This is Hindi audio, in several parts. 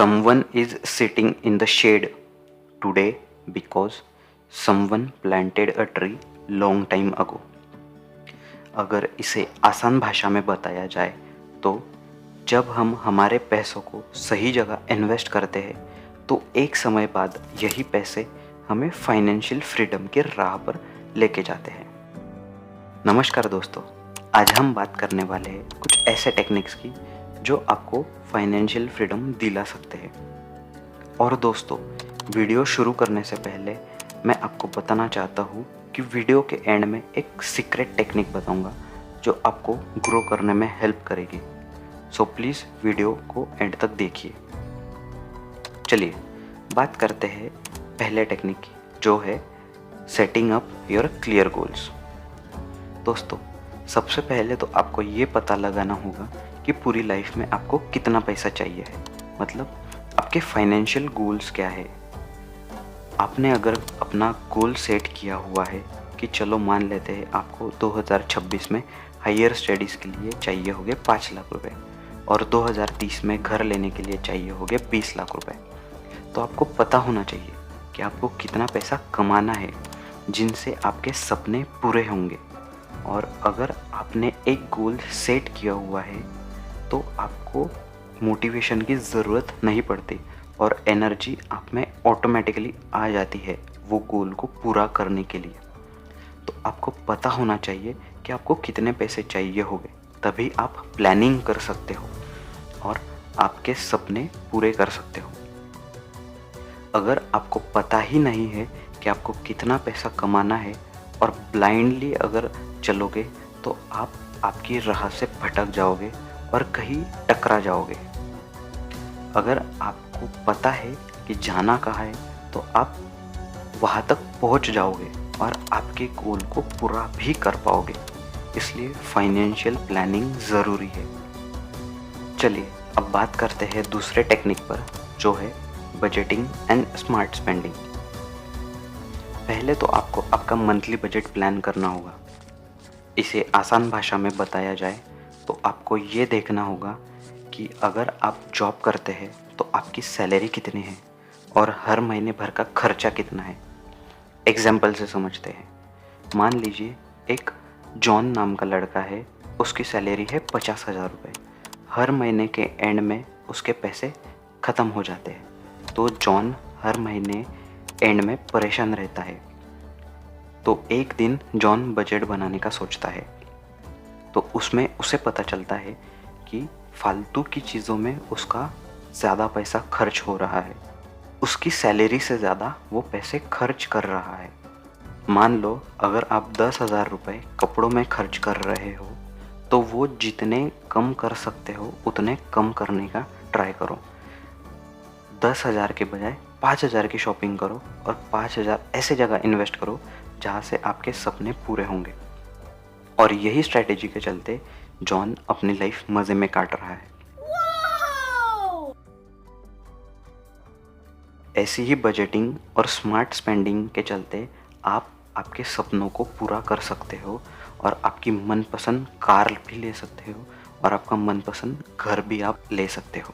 Someone is sitting in the shade today because someone planted a tree long time ago. अगर इसे आसान भाषा में बताया जाए तो जब हम हमारे पैसों को सही जगह इन्वेस्ट करते हैं तो एक समय बाद यही पैसे हमें फाइनेंशियल फ्रीडम की राह पर लेके जाते हैं। नमस्कार दोस्तों, आज हम बात करने वाले हैं कुछ ऐसे टेक्निक्स की जो आपको फाइनेंशियल फ्रीडम दिला सकते हैं। और दोस्तों, वीडियो शुरू करने से पहले मैं आपको बताना चाहता हूँ कि वीडियो के एंड में एक सीक्रेट टेक्निक बताऊँगा जो आपको ग्रो करने में हेल्प करेगी। सो प्लीज़ वीडियो को एंड तक देखिए। चलिए बात करते हैं पहले टेक्निक की, जो है setting up your clear goals. दोस्तों, सबसे पहले तो आपको ये पता लगाना होगा कि पूरी लाइफ में आपको कितना पैसा चाहिए है, मतलब आपके फाइनेंशियल गोल्स क्या है। आपने अगर अपना गोल सेट किया हुआ है कि चलो मान लेते हैं आपको 2026 में हायर स्टडीज़ के लिए चाहिए होंगे 5 लाख रुपए और 2030 में घर लेने के लिए चाहिए होंगे 20 लाख रुपए, तो आपको पता होना चाहिए कि आपको कितना पैसा कमाना है जिनसे आपके सपने पूरे होंगे। और अगर आपने एक गोल सेट किया हुआ है तो आपको मोटिवेशन की ज़रूरत नहीं पड़ती और एनर्जी आप में ऑटोमेटिकली आ जाती है वो गोल को पूरा करने के लिए। तो आपको पता होना चाहिए कि आपको कितने पैसे चाहिए होंगे, तभी आप प्लानिंग कर सकते हो और आपके सपने पूरे कर सकते हो। अगर आपको पता ही नहीं है कि आपको कितना पैसा कमाना है और ब्लाइंडली अगर चलोगे तो आप आपकी राह से भटक जाओगे और कहीं टकरा जाओगे। अगर आपको पता है कि जाना कहाँ है तो आप वहाँ तक पहुँच जाओगे और आपके गोल को पूरा भी कर पाओगे। इसलिए फाइनेंशियल प्लानिंग ज़रूरी है। चलिए अब बात करते हैं दूसरे टेक्निक पर, जो है बजटिंग एंड स्मार्ट स्पेंडिंग। पहले तो आपको आपका मंथली बजट प्लान करना होगा। इसे आसान भाषा में बताया जाए तो आपको ये देखना होगा कि अगर आप जॉब करते हैं तो आपकी सैलरी कितनी है और हर महीने भर का खर्चा कितना है। एग्जाम्पल से समझते हैं। मान लीजिए एक जॉन नाम का लड़का है, उसकी सैलरी है 50,000 रुपये। हर महीने के एंड में उसके पैसे ख़त्म हो जाते हैं, तो जॉन हर महीने एंड में परेशान रहता है। तो एक दिन जॉन बजट बनाने का सोचता है, तो उसमें उसे पता चलता है कि फालतू की चीज़ों में उसका ज़्यादा पैसा खर्च हो रहा है। उसकी सैलरी से ज़्यादा वो पैसे खर्च कर रहा है। मान लो अगर आप 10,000 रुपये कपड़ों में खर्च कर रहे हो तो वो जितने कम कर सकते हो उतने कम करने का ट्राई करो। 10,000 के बजाय 5,000 की शॉपिंग करो और 5,000 ऐसे जगह इन्वेस्ट करो जहाँ से आपके सपने पूरे होंगे। और यही स्ट्रैटेजी के चलते जॉन अपनी लाइफ मज़े में काट रहा है। ऐसी ही बजटिंग और स्मार्ट स्पेंडिंग के चलते आप आपके सपनों को पूरा कर सकते हो और आपकी मनपसंद कार भी ले सकते हो और आपका मनपसंद घर भी आप ले सकते हो।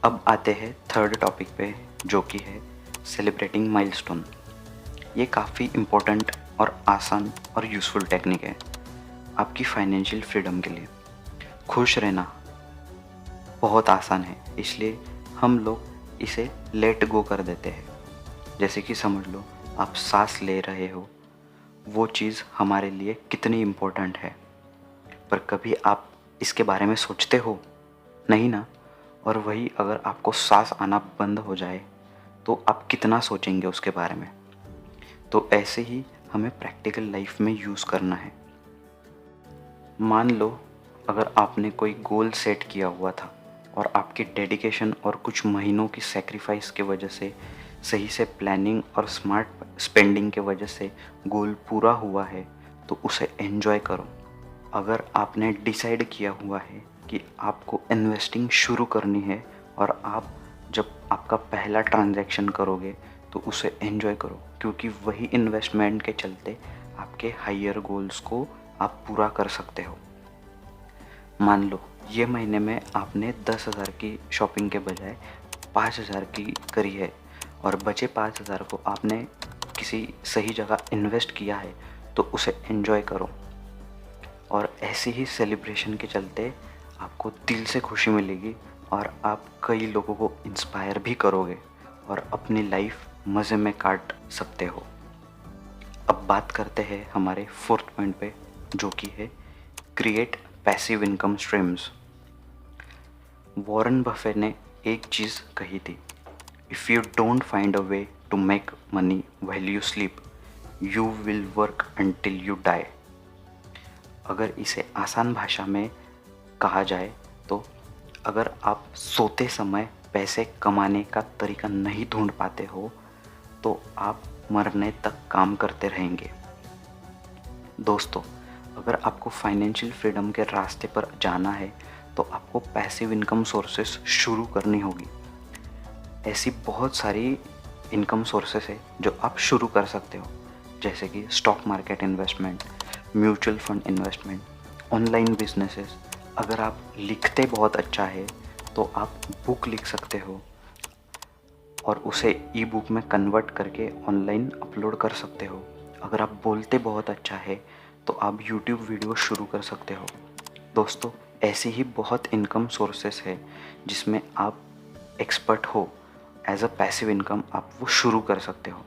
अब आते हैं थर्ड टॉपिक पे, जो कि है सेलिब्रेटिंग माइलस्टोन। ये काफ़ी इम्पोर्टेंट और आसान और यूज़फुल टेक्निक है आपकी फाइनेंशियल फ्रीडम के लिए। खुश रहना बहुत आसान है, इसलिए हम लोग इसे लेट गो कर देते हैं। जैसे कि समझ लो आप सांस ले रहे हो, वो चीज़ हमारे लिए कितनी इम्पोर्टेंट है, पर कभी आप इसके बारे में सोचते हो नहीं ना। और वही अगर आपको सांस आना बंद हो जाए तो आप कितना सोचेंगे उसके बारे में। तो ऐसे ही हमें प्रैक्टिकल लाइफ में यूज़ करना है। मान लो अगर आपने कोई गोल सेट किया हुआ था और आपकी डेडिकेशन और कुछ महीनों की सेक्रीफाइस के वजह से, सही से प्लानिंग और स्मार्ट स्पेंडिंग के वजह से गोल पूरा हुआ है, तो उसे एंजॉय करो। अगर आपने डिसाइड किया हुआ है कि आपको इन्वेस्टिंग शुरू करनी है और आप जब आपका पहला ट्रांजैक्शन करोगे तो उसे एंजॉय करो, क्योंकि वही इन्वेस्टमेंट के चलते आपके हायर गोल्स को आप पूरा कर सकते हो। मान लो ये महीने में आपने 10,000 की शॉपिंग के बजाय 5,000 की करी है और बचे 5,000 को आपने किसी सही जगह इन्वेस्ट किया है, तो उसे एंजॉय करो। और ऐसे ही सेलिब्रेशन के चलते आपको दिल से खुशी मिलेगी और आप कई लोगों को इंस्पायर भी करोगे और अपनी लाइफ मज़े में काट सकते हो। अब बात करते हैं हमारे 4th पॉइंट पे, जो कि है create passive income streams. Warren Buffett ने एक चीज़ कही थी, if you don't find a way to make money while you sleep, you will work until you die. अगर इसे आसान भाषा में कहा जाए तो अगर आप सोते समय पैसे कमाने का तरीका नहीं ढूंढ पाते हो तो आप मरने तक काम करते रहेंगे। दोस्तों, अगर आपको फाइनेंशियल फ्रीडम के रास्ते पर जाना है तो आपको पैसिव इनकम सोर्सेस शुरू करनी होगी। ऐसी बहुत सारी इनकम सोर्सेस है जो आप शुरू कर सकते हो, जैसे कि stock market investment, mutual fund investment, online businesses. अगर आप लिखते बहुत अच्छा है तो आप बुक लिख सकते हो और उसे ई बुक में कन्वर्ट करके ऑनलाइन अपलोड कर सकते हो। अगर आप बोलते बहुत अच्छा है तो आप यूट्यूब वीडियो शुरू कर सकते हो। दोस्तों, ऐसे ही बहुत इनकम सोर्सेस है जिसमें आप एक्सपर्ट हो, एज अ पैसिव इनकम आप वो शुरू कर सकते हो।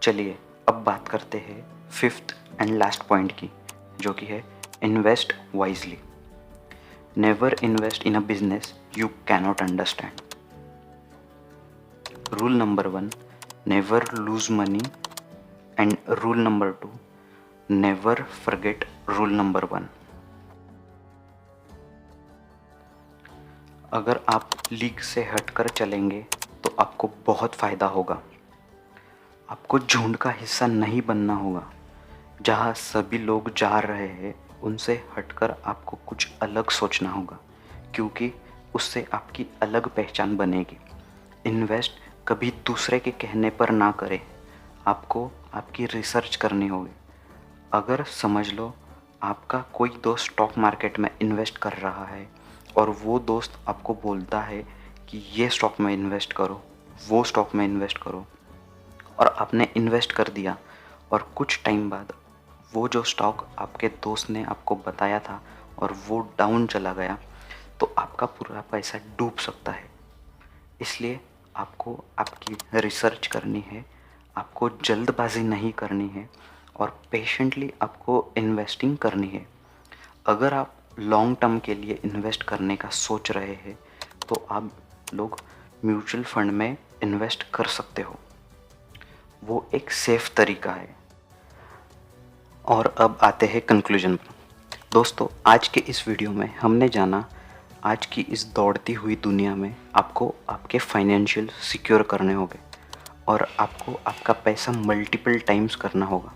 चलिए अब बात करते हैं 5th एंड लास्ट पॉइंट की, जो कि है invest wisely. Never invest in a business you cannot understand. Rule number 1, never lose money, and rule number 2, never forget rule number 1। अगर आप लीग से हटकर चलेंगे तो आपको बहुत फ़ायदा होगा। आपको झुंड का हिस्सा नहीं बनना होगा। जहाँ सभी लोग जा रहे हैं उनसे हटकर आपको कुछ अलग सोचना होगा, क्योंकि उससे आपकी अलग पहचान बनेगी। इन्वेस्ट कभी दूसरे के कहने पर ना करें, आपको आपकी रिसर्च करनी होगी। अगर समझ लो आपका कोई दोस्त स्टॉक मार्केट में इन्वेस्ट कर रहा है और वो दोस्त आपको बोलता है कि ये स्टॉक में इन्वेस्ट करो, वो स्टॉक में इन्वेस्ट करो, और आपने इन्वेस्ट कर दिया और कुछ टाइम बाद वो जो स्टॉक आपके दोस्त ने आपको बताया था और वो डाउन चला गया, तो आपका पूरा पैसा डूब सकता है। इसलिए आपको आपकी रिसर्च करनी है, आपको जल्दबाजी नहीं करनी है और पेशेंटली आपको इन्वेस्टिंग करनी है। अगर आप लॉन्ग टर्म के लिए इन्वेस्ट करने का सोच रहे हैं तो आप लोग म्यूचुअल फंड में इन्वेस्ट कर सकते हो, वो एक सेफ तरीका है। और अब आते हैं कंक्लूजन पर। दोस्तों, आज के इस वीडियो में हमने जाना आज की इस दौड़ती हुई दुनिया में आपको आपके फाइनेंशियल सिक्योर करने होंगे और आपको आपका पैसा मल्टीपल टाइम्स करना होगा,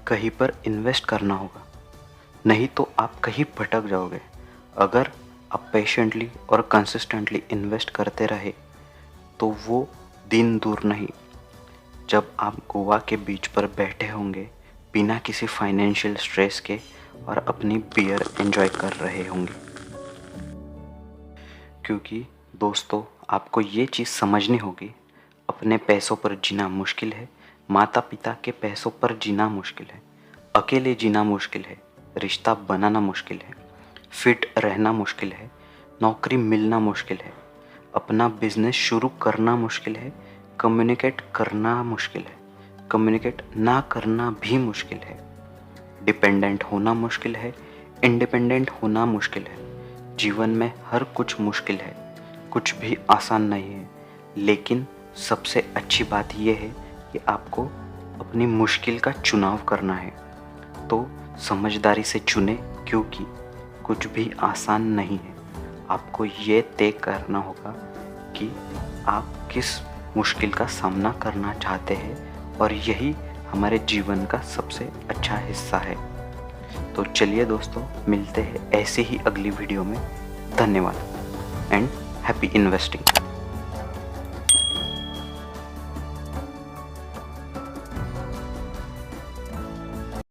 कहीं पर इन्वेस्ट करना होगा, नहीं तो आप कहीं भटक जाओगे। अगर आप पेशेंटली और कंसिस्टेंटली इन्वेस्ट करते रहे तो वो दिन दूर नहीं जब आप गोवा के बीच पर बैठे होंगे बिना किसी फाइनेंशियल स्ट्रेस के और अपनी बियर एंजॉय कर रहे होंगे। क्योंकि दोस्तों, आपको ये चीज़ समझनी होगी, अपने पैसों पर जीना मुश्किल है, माता पिता के पैसों पर जीना मुश्किल है, अकेले जीना मुश्किल है, रिश्ता बनाना मुश्किल है, फिट रहना मुश्किल है, नौकरी मिलना मुश्किल है, अपना बिजनेस शुरू करना मुश्किल है, कम्युनिकेट करना मुश्किल है, कम्युनिकेट ना करना भी मुश्किल है, डिपेंडेंट होना मुश्किल है, इंडिपेंडेंट होना मुश्किल है। जीवन में हर कुछ मुश्किल है, कुछ भी आसान नहीं है, लेकिन सबसे अच्छी बात यह है कि आपको अपनी मुश्किल का चुनाव करना है। तो समझदारी से चुने, क्योंकि कुछ भी आसान नहीं है। आपको ये तय करना होगा कि आप किस मुश्किल का सामना करना चाहते हैं और यही हमारे जीवन का सबसे अच्छा हिस्सा है। तो चलिए दोस्तों, मिलते हैं ऐसे ही अगली वीडियो में। धन्यवाद एंड हैप्पी इन्वेस्टिंग।